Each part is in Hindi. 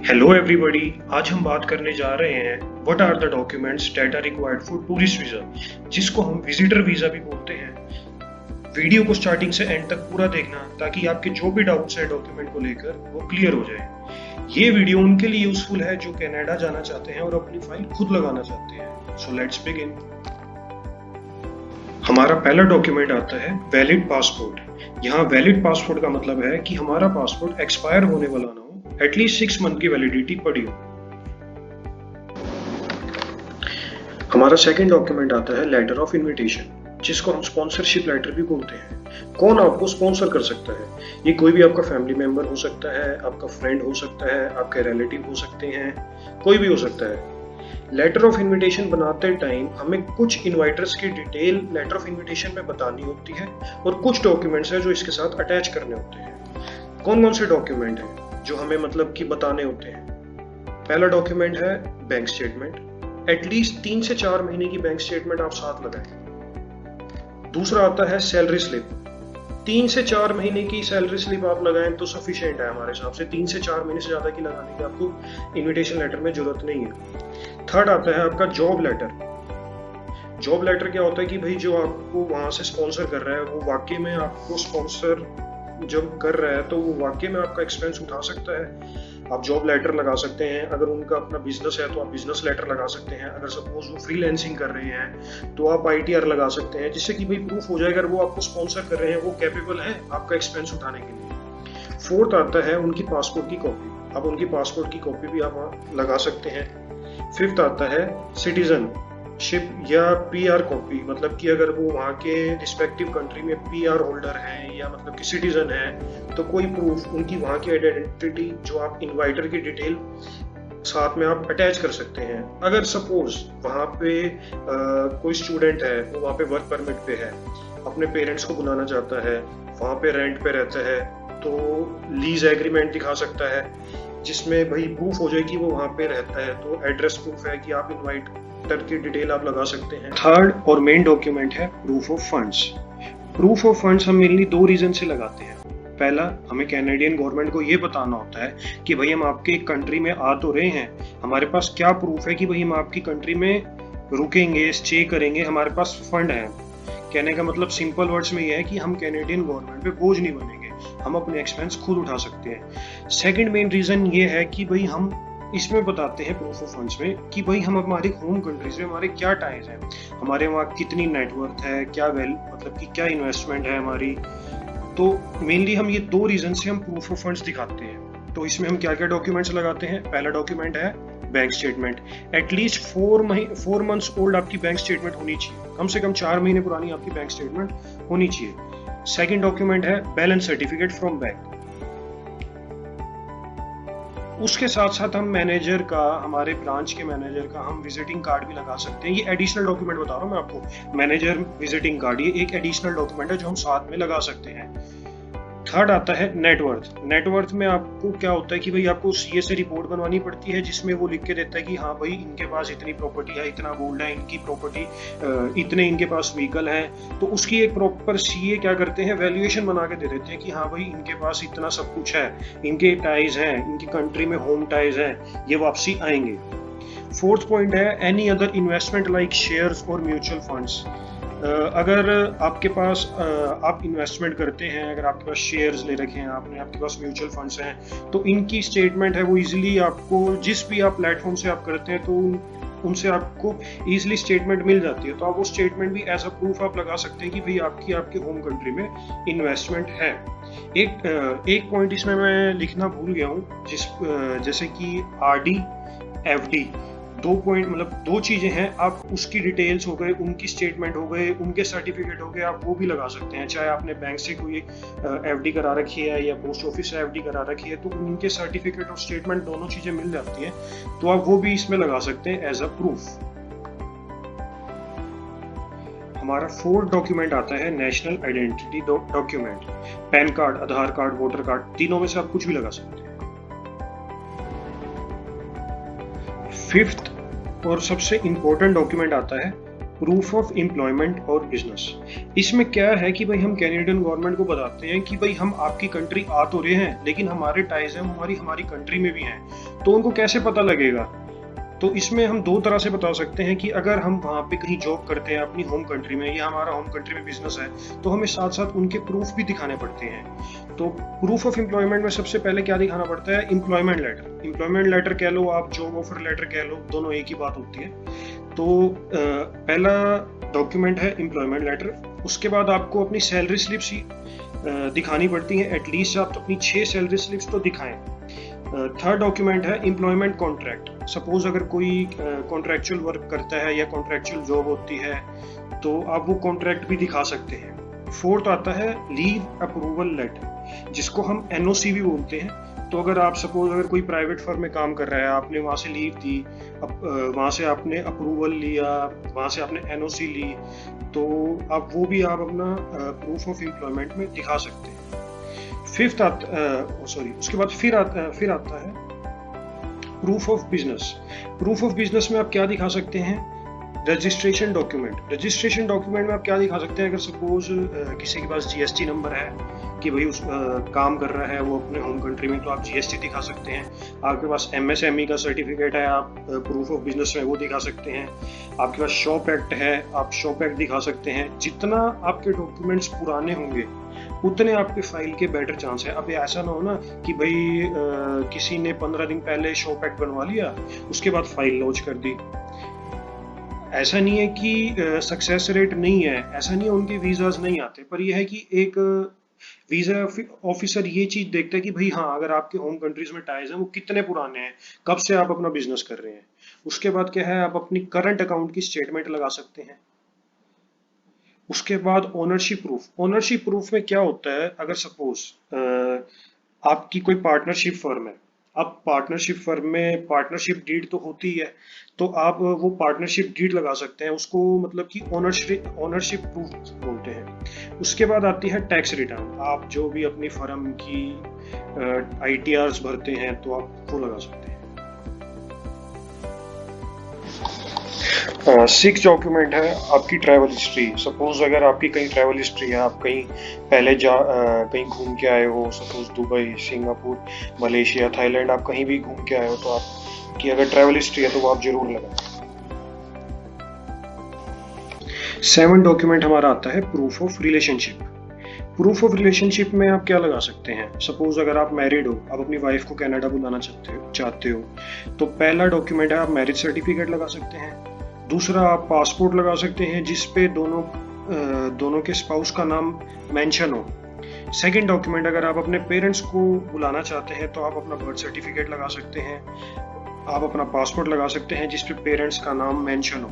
हेलो एवरीबॉडी, आज हम बात करने जा रहे हैं what are the documents that are required for tourist visa, जिसको हम विजिटर वीज़ा भी बोलते हैं। वीडियो को स्टार्टिंग से एंड तक पूरा देखना ताकि आपके जो भी डाउट्स हैं डॉक्यूमेंट को लेकर वो क्लियर हो जाए। ये वीडियो उनके लिए यूजफुल है जो कनाडा जाना चाहते हैं और अपनी फाइल खुद लगाना चाहते हैं। So let's begin. हमारा पहला डॉक्यूमेंट आता है वैलिड पासपोर्ट। यहाँ वैलिड पासपोर्ट का मतलब है कि हमारा पासपोर्ट एक्सपायर होने वाला ना हो, एटलीस्ट 6 मंथ की वैलिडिटी पड़ी हो। हमारा सेकंड डॉक्यूमेंट आता है लेटर ऑफ इनविटेशन, जिसको हम स्पॉन्सरशिप लेटर भी बोलते हैं। कौन आपको स्पॉन्सर कर सकता है? ये कोई भी आपका फैमिली मेंबर हो सकता है, आपका फ्रेंड हो सकता है, आपके रिलेटिव हो सकते हैं, कोई भी हो सकता है। लेटर ऑफ इनविटेशन बनाते टाइम हमें कुछ इनवाइटर्स की डिटेल लेटर ऑफ इनविटेशन में बतानी होती है और कुछ डॉक्यूमेंट्स है जो इसके साथ अटैच करने होते हैं। कौन कौन से डॉक्यूमेंट हैं जो हमें मतलब कि बताने होते हैं? पहला डॉक्यूमेंट है बैंक स्टेटमेंट। एटलीस्ट 3 से 4 महीने की बैंक स्टेटमेंट आप साथ लगाएं। दूसरा आता है सैलरी स्लिप। 3 से 4 महीने की सैलरी स्लिप आप लगाएं तो सफिशिएंट है हमारे हिसाब से। 3 से 4 महीने से ज्यादा की लगाने की आपको इनविटेशन लेटर में जरूरत नहीं है। थर्ड आता है आपका जॉब लेटर। जॉब लेटर क्या होता है कि भाई जो आपको वहां से स्पॉन्सर कर रहा है वो वाकई में आपको स्पॉन्सर जब कर रहा है तो वो वाकई में आपका एक्सपेंस उठा सकता है। आप जॉब लेटर लगा सकते हैं। अगर उनका अपना बिजनेस है तो आप बिजनेस लेटर लगा सकते हैं। अगर सपोज वो फ्रीलांसिंग कर रहे हैं तो आप ITR लगा सकते हैं, जिससे कि भाई प्रूफ हो जाए अगर वो आपको स्पॉन्सर कर रहे हैं वो कैपेबल है आपका एक्सपेंस उठाने के लिए। फोर्थ आता है उनकी पासपोर्ट की कॉपी। आप उनकी पासपोर्ट की कॉपी भी आप लगा सकते हैं। फिफ्थ आता है सिटीजनशिप या PR कॉपी, मतलब कि अगर वो वहाँ के रिस्पेक्टिव कंट्री में PR होल्डर हैं या मतलब कि सिटीजन है तो कोई प्रूफ उनकी वहाँ की आइडेंटिटी जो आप इनवाइटर की डिटेल साथ में आप अटैच कर सकते हैं। अगर सपोज वहाँ पे कोई स्टूडेंट है, वो वहाँ पे वर्क परमिट पे है, अपने पेरेंट्स को बुलाना चाहता है, वहाँ पे रेंट पे रहता है, तो लीज एग्रीमेंट दिखा सकता है जिसमें भाई प्रूफ हो जाए कि वो वहाँ पे रहता है। तो एड्रेस प्रूफ है कि आप इनवाइटर की डिटेल आप लगा सकते हैं। थर्ड और मेन डॉक्यूमेंट है proof of funds. Proof of funds हम मेनली 2 रीजन से लगाते हैं। पहला, हमें कैनेडियन गवर्नमेंट को ये बताना होता है कि भाई हम आपके कंट्री में आ तो रहे हैं, हमारे पास क्या प्रूफ है कि भाई हम आपकी कंट्री में रुकेंगे, स्टे करेंगे, हमारे पास फंड है। कहने का मतलब सिंपल वर्ड्स में ये है कि हम कैनेडियन गवर्नमेंट पे बोझ नहीं बनेंगे, हम अपने एक्सपेंस खुद उठा सकते हैं। सेकंड मेन रीजन ये है कि भाई हम इसमें बताते हैं प्रूफ ऑफ फंड्स में कि भाई हम हमारी होम कंट्रीज में हमारे क्या टाइज हैं, हमारे वहाँ कितनी नेटवर्थ है, क्या मतलब कि क्या इन्वेस्टमेंट है हमारी। तो मेनली हम ये 2 रीजन से हम प्रूफ ऑफ फंड्स दिखाते हैं। तो इसमें हम क्या क्या डॉक्यूमेंट्स लगाते हैं? पहला डॉक्यूमेंट है bank statement. At least 4 months old आपकी बैंक स्टेटमेंट होनी चाहिए, कम से कम 4 महीने पुरानी आपकी बैंक स्टेटमेंट होनी चाहिए। सेकंड डॉक्यूमेंट है बैलेंस सर्टिफिकेट फ्रॉम बैंक। उसके साथ साथ हम मैनेजर का, हमारे ब्रांच के मैनेजर का हम विजिटिंग कार्ड भी लगा सकते हैं। ये एडिशनल डॉक्यूमेंट बता रहा हूँ मैं आपको, मैनेजर विजिटिंग कार्ड, ये एक एडिशनल डॉक्यूमेंट है जो हम साथ में लगा सकते हैं। थर्ड आता है नेटवर्थ। नेटवर्थ में आपको क्या होता है कि भाई आपको CA से रिपोर्ट बनवानी पड़ती है जिसमें वो लिख के देता है कि हाँ भाई इनके पास इतनी प्रॉपर्टी है, इतना गोल्ड है, इनकी प्रॉपर्टी इतने इनके पास व्हीकल हैं। तो उसकी एक प्रॉपर CA क्या करते हैं, वैल्यूएशन बना के दे देते हैं कि हाँ भाई इनके पास इतना सब कुछ है, इनके टाइज हैं, इनकी कंट्री में होम टाइज हैं, ये वापसी आएंगे। फोर्थ पॉइंट है any other investment like shares और म्यूचुअल फंड्स। अगर आपके पास आप इन्वेस्टमेंट करते हैं, अगर आपके पास शेयर्स ले रखे हैं आपने, आपके पास म्यूचुअल फंड्स हैं, तो इनकी स्टेटमेंट है वो इजीली आपको जिस भी आप प्लेटफॉर्म से आप करते हैं तो उनसे आपको इजीली स्टेटमेंट मिल जाती है। तो आप वो स्टेटमेंट भी एज अ प्रूफ आप लगा सकते हैं कि भाई आपके होम कंट्री में इन्वेस्टमेंट है। एक पॉइंट इसमें मैं लिखना भूल गया हूँ, जैसे कि RD FD, 2 पॉइंट मतलब 2 चीजें हैं। आप उसकी डिटेल्स हो गए, उनकी स्टेटमेंट हो गए, उनके सर्टिफिकेट हो गए, आप वो भी लगा सकते हैं। चाहे आपने बैंक से कोई FD करा रखी है या पोस्ट ऑफिस से FD करा रखी है तो उनके सर्टिफिकेट और स्टेटमेंट दोनों चीजें मिल जाती हैं, तो आप वो भी इसमें लगा सकते हैं एज अ प्रूफ। हमारा फोर्थ डॉक्यूमेंट आता है national identity document. PAN card, Aadhaar card, voter card, तीनों में से आप कुछ भी लगा सकते हैं। फिफ्थ और सबसे इंपॉर्टेंट डॉक्यूमेंट आता है प्रूफ ऑफ एम्प्लॉयमेंट और बिजनेस। इसमें क्या है कि भाई हम कैनेडियन गवर्नमेंट को बताते हैं कि भाई हम आपकी कंट्री आ तो रहे हैं, लेकिन हमारे टाइज हैं हमारी कंट्री में भी हैं, तो उनको कैसे पता लगेगा? तो इसमें हम दो तरह से बता सकते हैं कि अगर हम वहाँ पे कहीं जॉब करते हैं अपनी होम कंट्री में, या हमारा होम कंट्री में बिजनेस है, तो हमें साथ साथ उनके प्रूफ भी दिखाने पड़ते हैं। तो प्रूफ ऑफ एम्प्लॉयमेंट में सबसे पहले क्या दिखाना पड़ता है? Employment letter. एम्प्लॉयमेंट लेटर कह लो, आप जॉब ऑफर लेटर कह लो, दोनों एक ही बात होती है। तो पहला डॉक्यूमेंट है एम्प्लॉयमेंट लेटर। उसके बाद आपको अपनी सैलरी स्लिप्स दिखानी पड़ती हैं, एटलीस्ट आप अपनी 6 सैलरी स्लिप्स तो दिखाएं। थर्ड डॉक्यूमेंट है एम्प्लॉयमेंट कॉन्ट्रैक्ट। सपोज अगर कोई कॉन्ट्रैक्चुअल वर्क करता है या कॉन्ट्रैक्चुअल जॉब होती है, तो आप वो कॉन्ट्रैक्ट भी दिखा सकते हैं। फोर्थ आता है लीव अप्रूवल लेटर, जिसको हम एनओसी भी बोलते हैं। तो अगर आप सपोज अगर कोई प्राइवेट फर्म में काम कर रहा है, आपने वहाँ से लीव दी, वहाँ से आपने अप्रूवल लिया, वहाँ से आपने एनओसी ली, तो आप वो भी आप अपना प्रूफ ऑफ एम्प्लॉयमेंट में दिखा सकते हैं। उसके बाद फिर आता है proof of business. Proof of business में आप क्या दिखा सकते हैं? Registration document. रजिस्ट्रेशन डॉक्यूमेंट में आप क्या दिखा सकते हैं? अगर सपोज किसी के पास जीएसटी नंबर है कि भाई उस काम कर रहा है वो अपने होम कंट्री में, तो आप जीएसटी दिखा सकते हैं। आपके पास एमएसएमई का सर्टिफिकेट है, आप प्रूफ ऑफ बिजनेस में वो दिखा सकते हैं। आपके पास शॉप एक्ट है, आप शॉप एक्ट दिखा सकते हैं। जितना आपके डॉक्यूमेंट्स पुराने होंगे उतने आपके फाइल के बेटर चांस है। अब ऐसा ना हो ना कि भाई किसी ने 15 दिन पहले शॉप एक्ट बनवा लिया, उसके बाद फाइल लॉन्च कर दी। ऐसा नहीं है कि सक्सेस रेट नहीं है, ऐसा नहीं है उनके वीजाज नहीं आते, पर यह है कि एक वीजा ऑफिसर ये चीज देखता है कि भाई हाँ, अगर आपके होम कंट्रीज में टाइज हैं वो कितने पुराने हैं, कब से आप अपना बिजनेस कर रहे हैं। उसके बाद क्या है, आप अपनी करंट अकाउंट की स्टेटमेंट लगा सकते हैं। उसके बाद ओनरशिप प्रूफ। ओनरशिप प्रूफ में क्या होता है, अगर सपोज आपकी कोई पार्टनरशिप फर्म है, अब पार्टनरशिप फर्म में पार्टनरशिप डीड तो होती है, तो आप वो पार्टनरशिप डीड लगा सकते हैं, उसको मतलब कि ओनरशिप प्रूफ बोलते हैं। उसके बाद आती है टैक्स रिटर्न। आप जो भी अपनी फर्म की आईटीआर्स भरते हैं, तो आप वो लगा सकते हैं। 6 डॉक्यूमेंट है आपकी ट्रैवल हिस्ट्री। सपोज अगर आपकी कहीं ट्रैवल हिस्ट्री है, आप कहीं पहले कहीं घूम के आए हो, suppose Dubai, Singapore, Malaysia, Thailand, आप कहीं भी घूम के आए हो, तो आपकी अगर ट्रैवल हिस्ट्री है तो वो आप जरूर लगाएं। 7 डॉक्यूमेंट हमारा आता है proof of relationship. Proof of relationship में आप क्या लगा सकते हैं? सपोज अगर आप मैरिड हो, आप अपनी वाइफ को कनाडा बुलाना चाहते हो, तो पहला डॉक्यूमेंट है आप मैरिज सर्टिफिकेट लगा सकते हैं। दूसरा आप पासपोर्ट लगा सकते हैं जिसपे दोनों के स्पाउस का नाम मेंशन हो। सेकंड डॉक्यूमेंट, अगर आप अपने पेरेंट्स को बुलाना चाहते हैं, तो आप अपना बर्थ सर्टिफिकेट लगा सकते हैं, आप अपना पासपोर्ट लगा सकते हैं जिसपे पेरेंट्स का नाम मेंशन हो।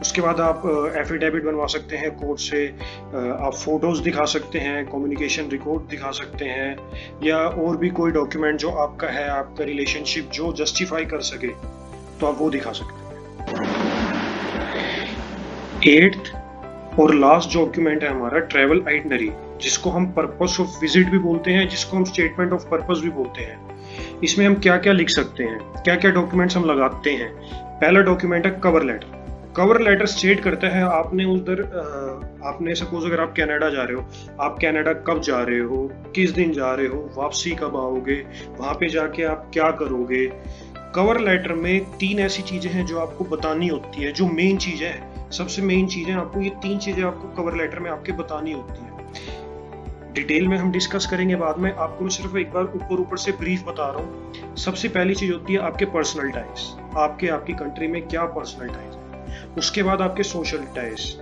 उसके बाद आप एफिडेविट बनवा सकते हैं कोर्ट से, आप फोटोज दिखा सकते हैं, कम्युनिकेशन रिकॉर्ड दिखा सकते हैं, या और भी कोई डॉक्यूमेंट जो आपका है, आपका रिलेशनशिप जो जस्टिफाई कर सके, तो आप वो दिखा सकते हैं। 8th और लास्ट डॉक्यूमेंट है हमारा ट्रैवल आइटनरी, जिसको हम पर्पस ऑफ विजिट भी बोलते हैं, जिसको हम स्टेटमेंट ऑफ पर्पस भी बोलते हैं। इसमें हम क्या क्या लिख सकते हैं, क्या क्या डॉक्यूमेंट्स हम लगाते हैं। पहला डॉक्यूमेंट है cover letter. Cover letter state करता है आपने सपोज अगर आप कनाडा जा रहे हो, आप कनाडा कब जा रहे हो, किस दिन जा रहे हो, वापसी कब आओगे, वहां पे जाके आप क्या करोगे। कवर लेटर में 3 ऐसी चीजें हैं जो आपको बतानी होती है, जो मेन चीजें हैं, सबसे मेन चीजें आपको, ये 3 चीजें आपको कवर लेटर में आपके बतानी होती है। डिटेल में हम डिस्कस करेंगे बाद में, आपको मैं सिर्फ एक बार ऊपर से ब्रीफ बता रहा हूँ। सबसे पहली चीज होती है आपके पर्सनल टाइज, आपकी कंट्री में क्या पर्सनल टाइज है। उसके बाद आपके सोशल टाइज,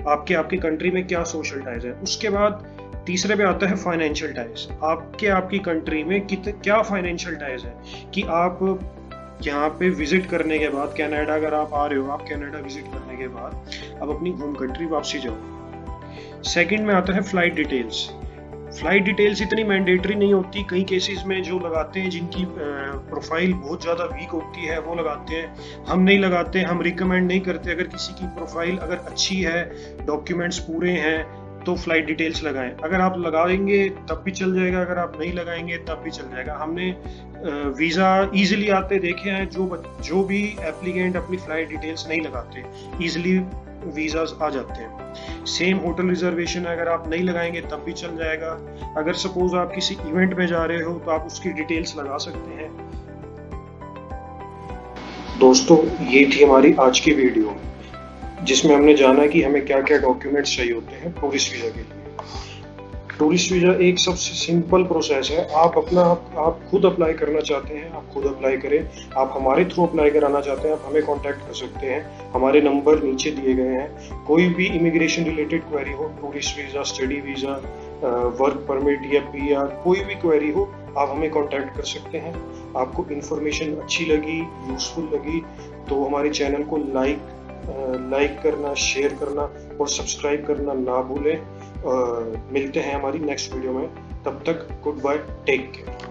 आपकी कंट्री में क्या सोशल टाइज है। उसके बाद तीसरे पे आता है फाइनेंशियल टाइज, आपकी कंट्री में क्या फाइनेंशियल टाइज है, कि आप यहाँ पे विजिट करने के बाद, कनाडा अगर आप आ रहे हो, आप कनाडा विजिट करने के बाद अब अपनी होम कंट्री वापसी जाओ। सेकंड में आता है फ्लाइट डिटेल्स। फ्लाइट डिटेल्स इतनी मैंडेटरी नहीं होती, कई केसेस में जो लगाते हैं जिनकी प्रोफाइल बहुत ज़्यादा वीक होती है वो लगाते हैं, हम नहीं लगाते, हम रिकमेंड नहीं करते। अगर किसी की प्रोफाइल अगर अच्छी है, डॉक्यूमेंट्स पूरे हैं, तो फ्लाइट डिटेल्स लगाएं। अगर आप लगाएंगे तब भी चल जाएगा, अगर आप नहीं लगाएंगे तब भी चल जाएगा। हमने वीज़ा इजीली आते देखे हैं, जो भी एप्लीकेंट अपनी फ्लाइट डिटेल्स नहीं लगाते इजीली वीज़ाज आ जाते हैं। सेम होटल रिजर्वेशन अगर आप नहीं लगाएंगे तब भी चल जाएगा। अगर सपोज आप किसी इवेंट में जा रहे हो तो आप उसकी डिटेल्स लगा सकते हैं। दोस्तों, ये थी हमारी आज की वीडियो, जिसमें हमने जाना कि हमें क्या क्या डॉक्यूमेंट्स चाहिए होते हैं टूरिस्ट वीज़ा के लिए। टूरिस्ट वीज़ा एक सबसे सिंपल प्रोसेस है। आप खुद अप्लाई करना चाहते हैं, आप खुद अप्लाई करें। आप हमारे थ्रू अप्लाई कराना चाहते हैं, आप हमें कांटेक्ट कर सकते हैं। हमारे नंबर नीचे दिए गए हैं। कोई भी इमिग्रेशन रिलेटेड क्वेरी हो, tourist visa, study visa, work permit या PR, कोई भी क्वेरी हो, आप हमें कांटेक्ट कर सकते हैं। आपको इन्फॉर्मेशन अच्छी लगी, यूजफुल लगी तो हमारे चैनल को लाइक करना, शेयर करना और सब्सक्राइब करना ना भूलें। मिलते हैं हमारी नेक्स्ट वीडियो में। तब तक गुड बाय, टेक केयर।